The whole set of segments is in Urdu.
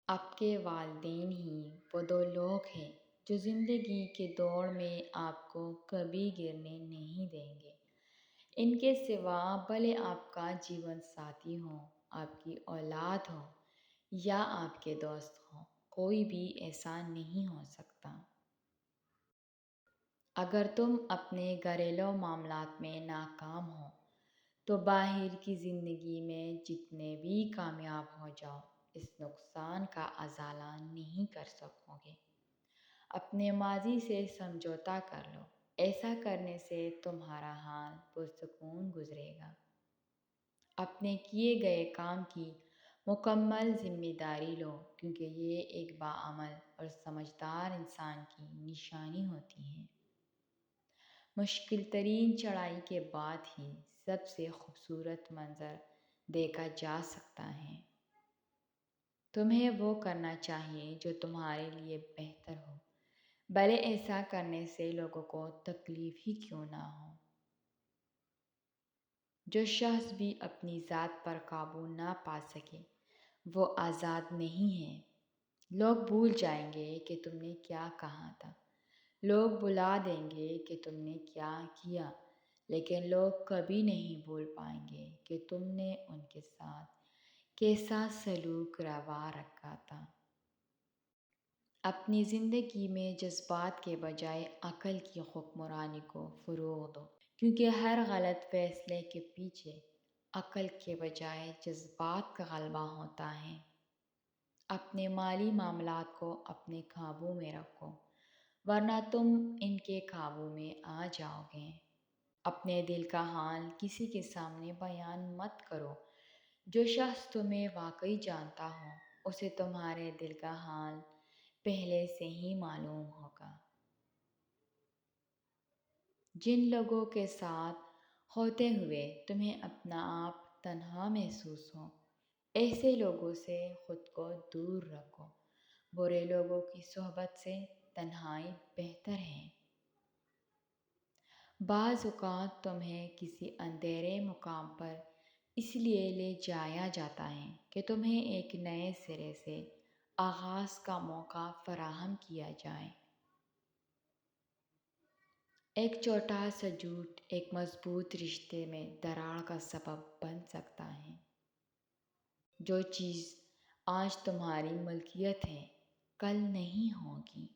آپ کے والدین ہی وہ دو لوگ ہیں جو زندگی کے دوڑ میں آپ کو کبھی گرنے نہیں دیں گے۔ ان کے سوا بھلے آپ کا جیون ساتھی ہو، آپ کی اولاد ہو یا آپ کے دوست ہوں، کوئی بھی ایسا نہیں ہو سکتا۔ اگر تم اپنے گھریلو معاملات میں ناکام ہو تو باہر کی زندگی میں جتنے بھی کامیاب ہو جاؤ، اس نقصان کا ازالہ نہیں کر سکو گے۔ اپنے ماضی سے سمجھوتا کر لو، ایسا کرنے سے تمہارا حال پرسکون گزرے گا۔ اپنے کیے گئے کام کی مکمل ذمہ داری لو، کیونکہ یہ ایک باعمل اور سمجھدار انسان کی نشانی ہوتی ہے۔ مشکل ترین چڑھائی کے بعد ہی سب سے خوبصورت منظر دیکھا جا سکتا ہے۔ تمہیں وہ کرنا چاہیے جو تمہارے لیے بہتر ہو، بھلے ایسا کرنے سے لوگوں کو تکلیف ہی کیوں نہ ہو۔ جو شخص بھی اپنی ذات پر قابو نہ پا سکے وہ آزاد نہیں ہے۔ لوگ بھول جائیں گے کہ تم نے کیا کہا تھا، لوگ بھلا دیں گے کہ تم نے کیا کیا، لیکن لوگ کبھی نہیں بھول پائیں گے کہ تم نے ان کے ساتھ کیسا سلوک روا رکھا تھا۔ اپنی زندگی میں جذبات کے بجائے عقل کی حکمرانی کو فروغ دو، کیونکہ ہر غلط فیصلے کے پیچھے عقل کے بجائے جذبات کا غلبہ ہوتا ہے۔ اپنے مالی معاملات کو اپنے قابو میں رکھو، ورنہ تم ان کے قابو میں آ جاؤ گے۔ اپنے دل کا حال کسی کے سامنے بیان مت کرو۔ جو شخص تمہیں واقعی جانتا ہو اسے تمہارے دل کا حال پہلے سے ہی معلوم ہوگا۔ جن لوگوں کے ساتھ ہوتے ہوئے تمہیں اپنا آپ تنہا محسوس ہو، ایسے لوگوں سے خود کو دور رکھو۔ برے لوگوں کی صحبت سے تنہائی بہتر ہے۔ بعض اوقات تمہیں کسی اندھیرے مقام پر اس لیے لے جایا جاتا ہے کہ تمہیں ایک نئے سرے سے آغاز کا موقع فراہم کیا جائے۔ ایک چھوٹا سا جھوٹ ایک مضبوط رشتے میں دراڑ کا سبب بن سکتا ہے۔ جو چیز آج تمہاری ملکیت ہے کل نہیں ہوگی۔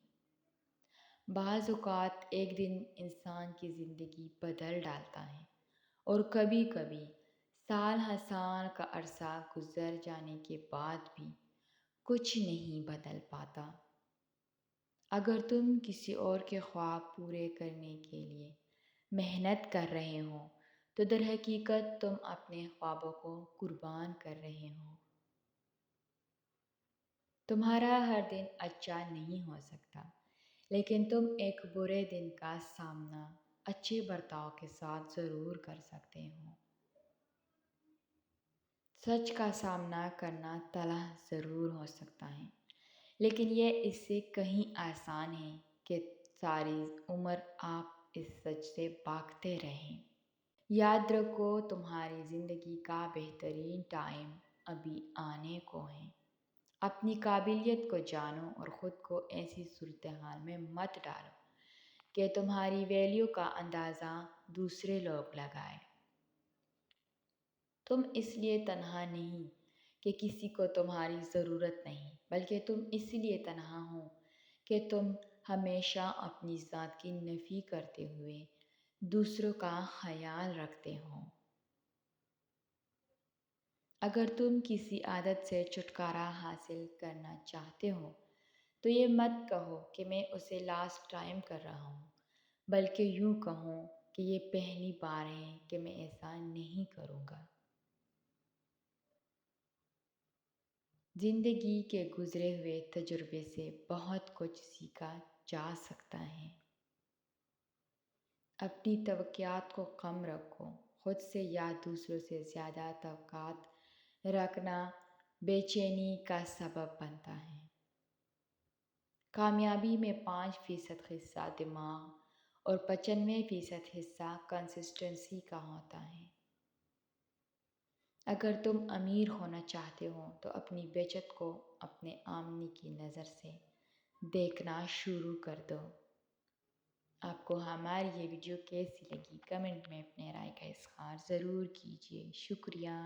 بعض اوقات ایک دن انسان کی زندگی بدل ڈالتا ہے، اور کبھی کبھی سال ہر سال کا عرصہ گزر جانے کے بعد بھی کچھ نہیں بدل پاتا۔ اگر تم کسی اور کے خواب پورے کرنے کے لیے محنت کر رہے ہو تو در حقیقت تم اپنے خوابوں کو قربان کر رہے ہو۔ تمہارا ہر دن اچھا نہیں ہو سکتا، لیکن تم ایک برے دن کا سامنا اچھے برتاؤ کے ساتھ ضرور کر سکتے ہو۔ سچ کا سامنا کرنا تلخ ضرور ہو سکتا ہے، لیکن یہ اس سے کہیں آسان ہے کہ ساری عمر آپ اس سچ سے بھاگتے رہیں۔ یاد رکھو تمہاری زندگی کا بہترین ٹائم ابھی آنے کو ہے۔ اپنی قابلیت کو جانو اور خود کو ایسی صورتحال میں مت ڈالو کہ تمہاری ویلیو کا اندازہ دوسرے لوگ لگائیں۔ تم اس لیے تنہا نہیں کہ کسی کو تمہاری ضرورت نہیں، بلکہ تم اس لیے تنہا ہو کہ تم ہمیشہ اپنی ذات کی نفی کرتے ہوئے دوسروں کا خیال رکھتے ہو۔ اگر تم کسی عادت سے چھٹکارا حاصل کرنا چاہتے ہو تو یہ مت کہو کہ میں اسے لاسٹ ٹائم کر رہا ہوں، بلکہ یوں کہو کہ یہ پہلی بار ہے کہ میں ایسا نہیں کروں گا۔ زندگی کے گزرے ہوئے تجربے سے بہت کچھ سیکھا جا سکتا ہے۔ اپنی توقعات کو کم رکھو۔ خود سے یا دوسروں سے زیادہ توقعات رکھنا بے چینی کا سبب بنتا ہے۔ کامیابی میں 5% حصہ دماغ اور 95% حصہ کنسسٹنسی کا ہوتا ہے۔ اگر تم امیر ہونا چاہتے ہو تو اپنی بچت کو اپنے آمدنی کی نظر سے دیکھنا شروع کر دو۔ آپ کو ہماری یہ ویڈیو کیسی لگی؟ کمنٹ میں اپنے رائے کا اظہار ضرور کیجیے۔ شکریہ۔